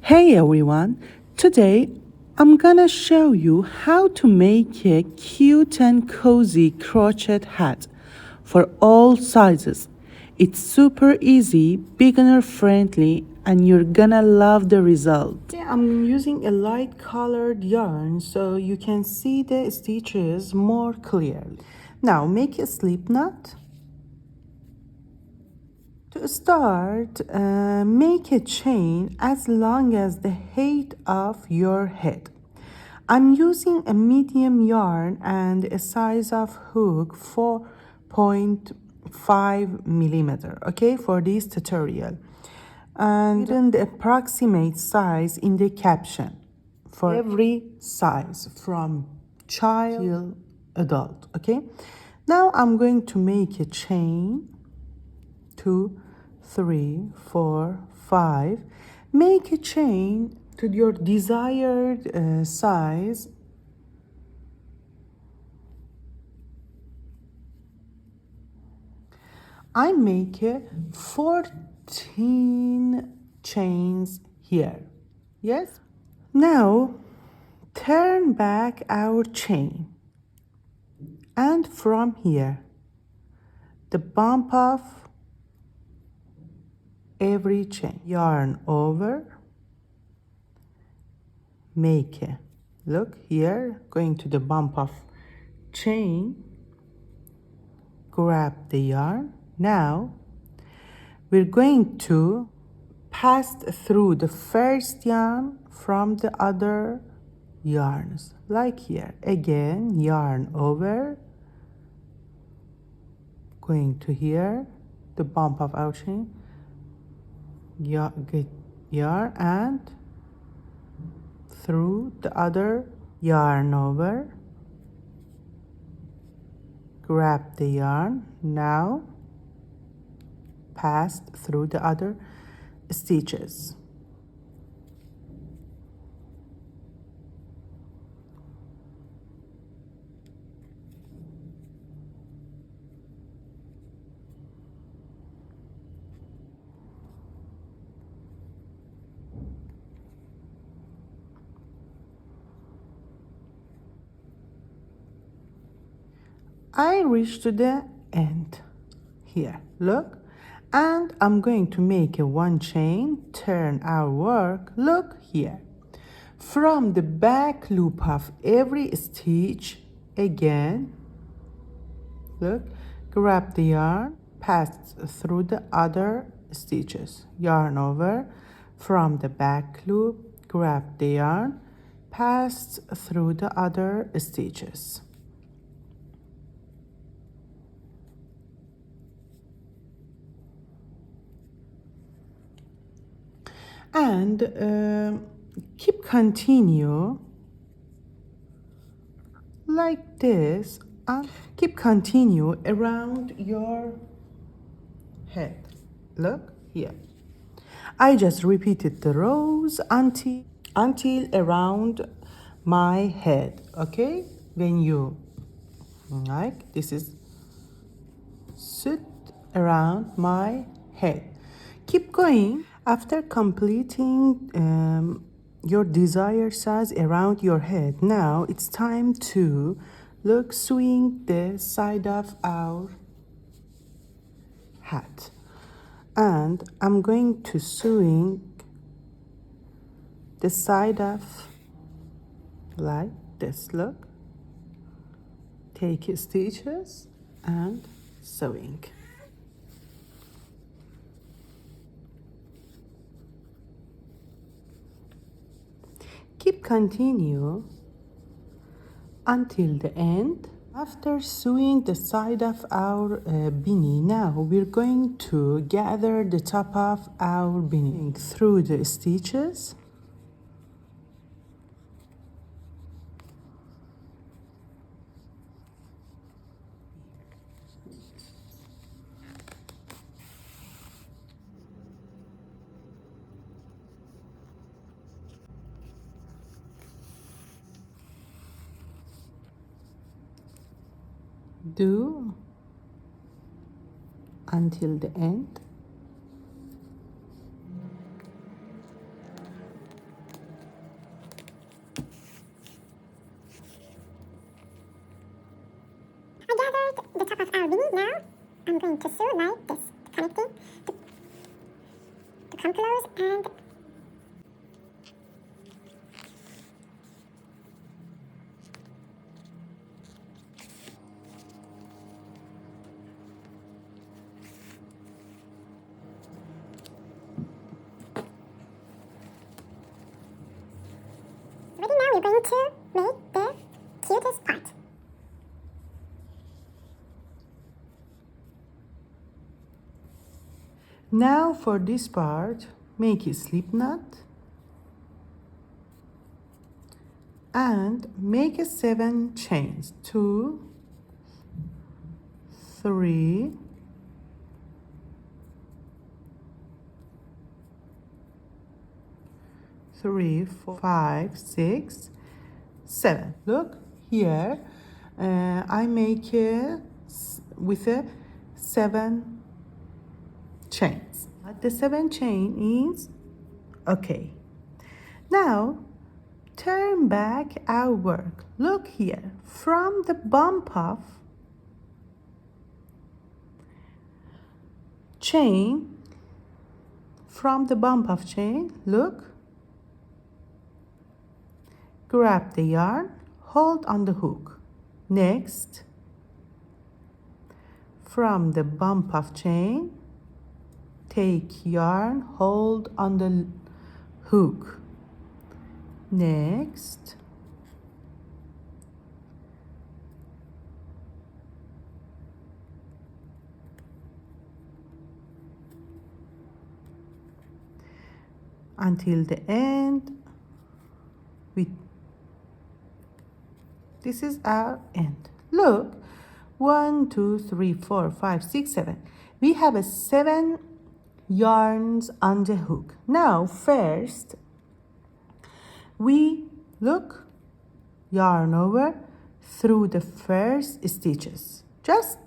Hey everyone, today I'm gonna show you how to make a cute and cozy crochet hat for all sizes. It's super easy, beginner friendly, and you're gonna love the result. I'm using a light colored yarn so you can see the stitches more clearly. Now make a slip knot. To start, make a chain as long as the height of your head. I'm using a medium yarn and a size of hook 4.5 millimeter, okay, for this tutorial. And then the approximate size in the caption for every size from child till adult, okay? Now I'm going to make a chain 2, 3, 4, 5. Make a chain to your desired size. I make 14 chains here. Yes? Now turn back our chain. And from here, the bump off every chain, yarn over, make a look here, going to the bump of chain, grab the yarn. Now we're going to pass through the first yarn from the other yarns, like here. Again, yarn over, going to here, the bump of our chain, get yarn and through the other, yarn over, grab the yarn. Now pass through the other stitches. I reach to the end here, look, and I'm going to make a one chain, turn our work, look here. From the back loop of every stitch, again, look, grab the yarn, pass through the other stitches, yarn over, from the back loop, grab the yarn, pass through the other stitches. And keep continue like this and keep continue around your head. Look here. I just repeated the rows until around my head, okay? When you like this is sit around my head. Keep going. After completing your desired size around your head, now it's time to look sewing the side of our hat. And I'm going to sewing the side of like this, look. Take stitches and sewing. Keep continue until the end. After sewing the side of our beanie, now we're going to gather the top of our beanie through the stitches. Do until the end. the top of our beanie. Now I'm going to sew like this, connecting to come close and ready. Now we're going to make the cutest part. Now for this part, make a slip knot and make a 7 chains. 2, 3, 3, 4, 5, 6, 7. Look here, I make with a 7 chains. The 7 chain is okay. Now turn back our work. Look here, from the bump of chain, look, grab the yarn, hold on the hook. Next, from the bump of chain, take yarn, hold on the hook. Next, until the end. This is our end. Look, 1, 2, 3, 4, 5, 6, 7. We have 7 yarns on the hook. Now first, we look, yarn over through the first stitches, just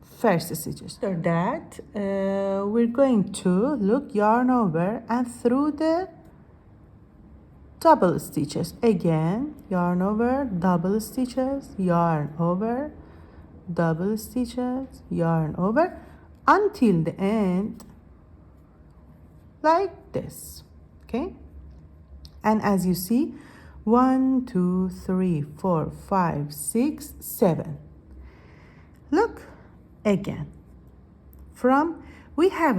first stitches. After that, we're going to look, yarn over and through the double stitches. Again, yarn over, double stitches, yarn over, double stitches, yarn over, until the end, like this. Okay, and as you see, 1, 2, 3, 4, 5, 6, 7. Look again, from we have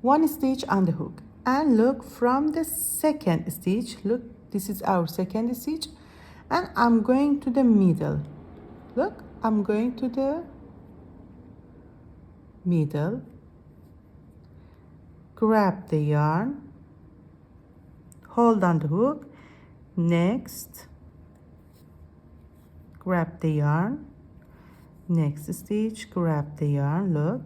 1 stitch on the hook, and look from the second stitch. Look, this is our second stitch, and I'm going to the middle. Look, I'm going to the middle, grab the yarn, hold on the hook. Next, grab the yarn, next stitch, grab the yarn. Look,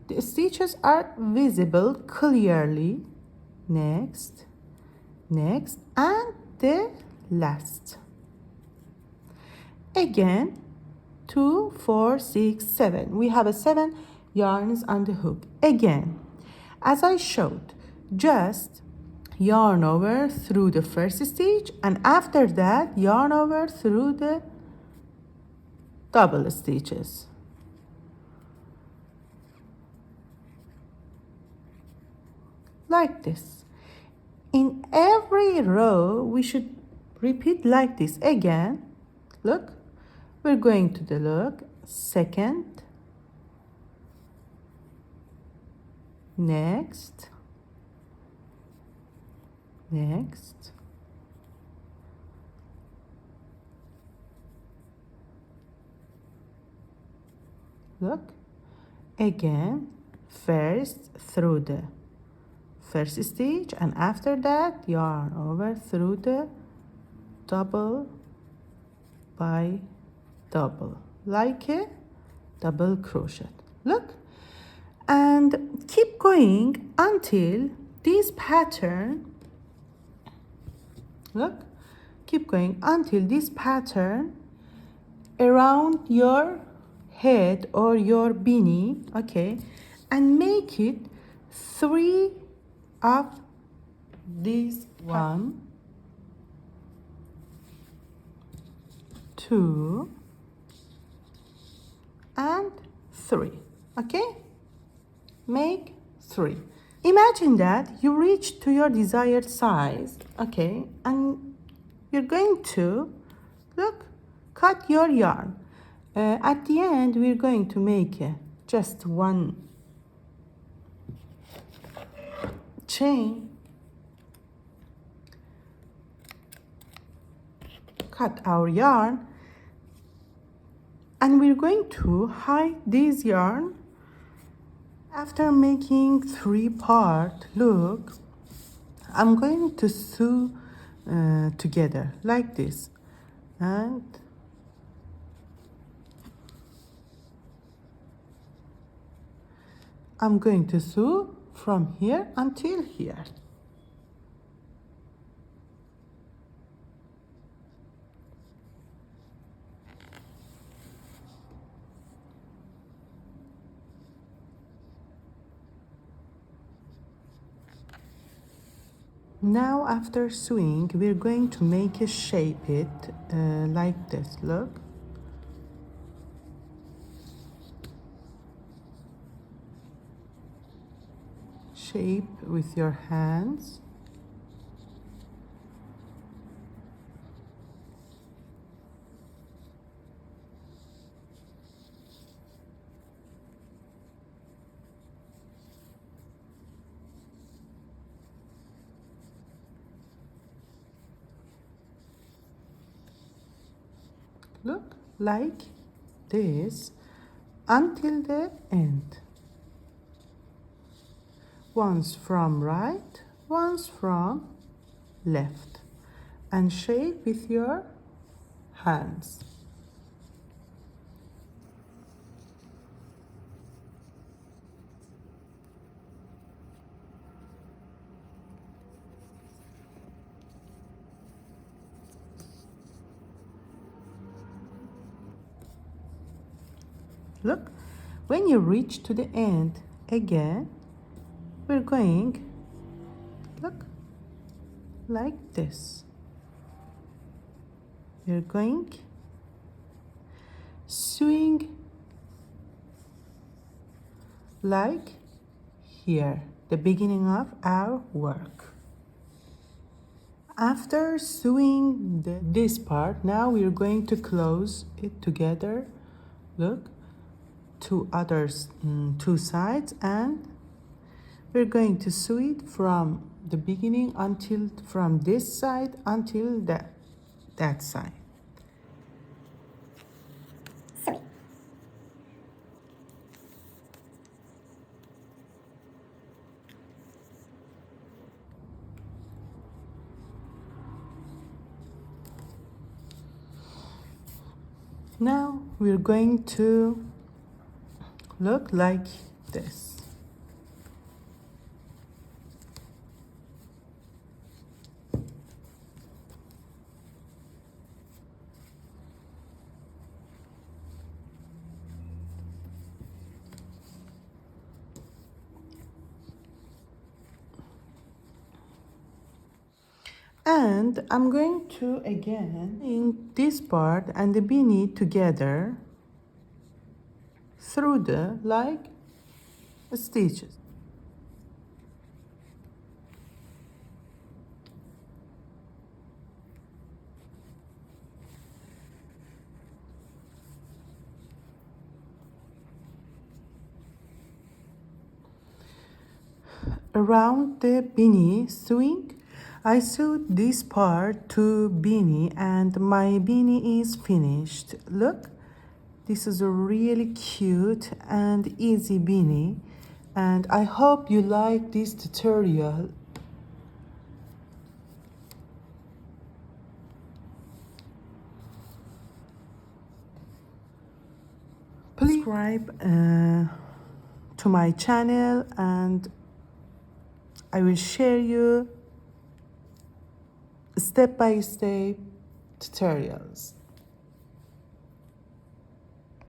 the stitches are visible clearly. Next, next, and the last. Again, 2, 4, 6, 7. We have 7 yarns on the hook. Again, as I showed, just yarn over through the first stitch, and after that yarn over through the double stitches. Like this. In every row we should repeat like this. Again, look, we're going to the look, second, next, next, look, again, first through the first stitch, and after that yarn over through the double by double, like a double crochet. Look, and keep going until this pattern, look, keep going until this pattern around your head or your beanie, okay, and make it 3 of these. 1, 2, and 3. Okay? Make 3. Imagine that you reach to your desired size, okay, and you're going to, look, cut your yarn. At the end, we're going to make just one chain, cut our yarn, and we're going to hide this yarn. After making 3 parts, look, I'm going to sew together like this, and I'm going to sew from here until here. Now after sewing, we're going to make a shape it like this, look. Shape with your hands. Look, like this until the end. Once from right, once from left, and shape with your hands. Look, when you reach to the end again, we're going, look, like this. We're going sewing like here, the beginning of our work. After sewing this part, now we're going to close it together. Look, two sides, and we're going to sew it from the beginning until from this side until that side. Sew. Now we're going to look like this. And I'm going to again in this part and the beanie together through the like stitches. Around the beanie sewing, I sewed this part to beanie and my beanie is finished. Look, this is a really cute and easy beanie, and I hope you like this tutorial. Please subscribe to my channel, and I will share you step-by-step tutorials.